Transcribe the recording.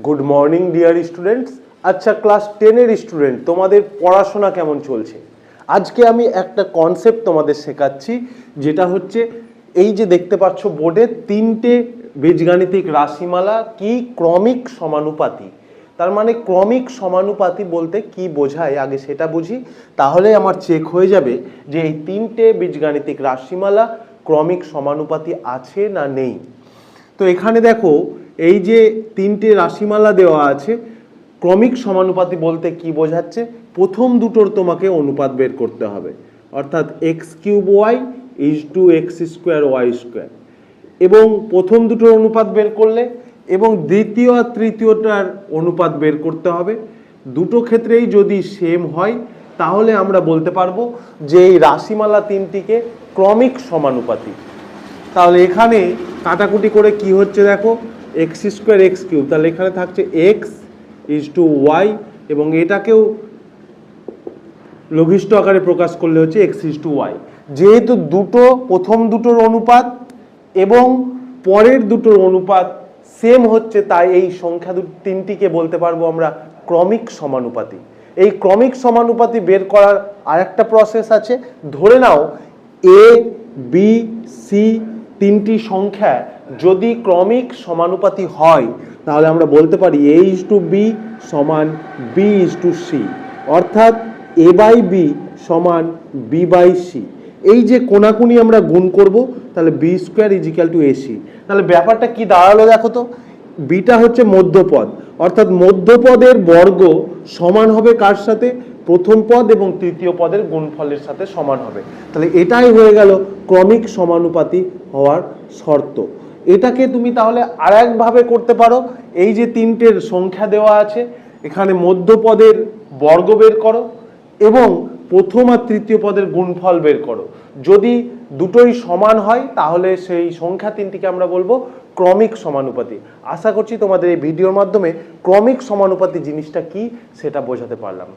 Good morning dear students. আচ্ছা, class 10-এর student, তোমাদের পড়াশোনা কেমন চলছে? আজকে আমি একটা কনসেপ্ট তোমাদের শেখাচ্ছি, যেটা হচ্ছে এই যে দেখতে পাচ্ছ বোর্ডে তিনটে বীজগাণিতিক রাশিমালা কি ক্রমিক সমানুপাতি। তার মানে ক্রমিক সমানুপাতি বলতে কি বোঝায় আগে সেটা বুঝি, তাহলে আমার চেক হয়ে যাবে যে এই তিনটে বীজগাণিতিক রাশিমালা ক্রমিক সমানুপাতি আছে না নেই। তো এখানে দেখো এই যে তিনটে রাশিমালা দেওয়া আছে, ক্রমিক সমানুপাতি বলতে কি বোঝাচ্ছে, প্রথম দুটোর তোমাকে অনুপাত বের করতে হবে, অর্থাৎ X cube Y is to X square Y square, এবং প্রথম দুটোর অনুপাত বের করলে এবং দ্বিতীয় আর তৃতীয়টার অনুপাত বের করতে হবে। দুটো ক্ষেত্রেই যদি সেম হয় তাহলে আমরা বলতে পারবো যে এই রাশিমালা তিনটিকে ক্রমিক সমানুপাতি। তাহলে এখানে কাটাকুটি করে কি হচ্ছে দেখো, এক্স স্কোয়ার এক্স কিউব, তাহলে এখানে থাকছে এক্স ইজ টু ওয়াই, এবং এটাকেও লঘিষ্ঠ আকারে প্রকাশ করলে হচ্ছে এক্স ইজ টু ওয়াই। যেহেতু দুটো প্রথম দুটোর অনুপাত এবং পরের দুটোর অনুপাত সেম হচ্ছে, তাই এই সংখ্যা তিনটিকে বলতে পারবো আমরা ক্রমিক সমানুপাতি। এই ক্রমিক সমানুপাতি বের করার আরেকটা প্রসেস আছে। ধরে নাও এ বি সি তিনটি সংখ্যা যদি ক্রমিক সমানুপাতি হয় তাহলে আমরা বলতে পারি এ ইজ টু বি সমান বি ইজ টু সি, অর্থাৎ এ বাই বি সমান বি বাই সি। এই যে কোনাকুনি আমরা গুণ করব, তাহলে B square is equal to AC. তাহলে ব্যাপারটা কি দাঁড়ালো দেখো তো, বিটা হচ্ছে মধ্যপদ, অর্থাৎ মধ্যপদের বর্গ সমান হবে কার সাথে, প্রথম পদ এবং তৃতীয় পদের গুণফলের সাথে সমান হবে। তাহলে এটাই হয়ে গেল ক্রমিক সমানুপাতি হওয়ার শর্ত। এটাকে তুমি তাহলে আর একভাবে করতে পারো, এই যে তিনটের সংখ্যা দেওয়া আছে এখানে মধ্যপদের বর্গ বের করো এবং প্রথম আর তৃতীয় পদের গুণফল বের করো। যদি দুটোই সমান হয় তাহলে সেই সংখ্যা তিনটিকে আমরা বলবো ক্রমিক সমানুপাতি। আশা করছি তোমাদের এই ভিডিওর মাধ্যমে ক্রমিক সমানুপাতি জিনিসটা কি সেটা বোঝাতে পারলাম।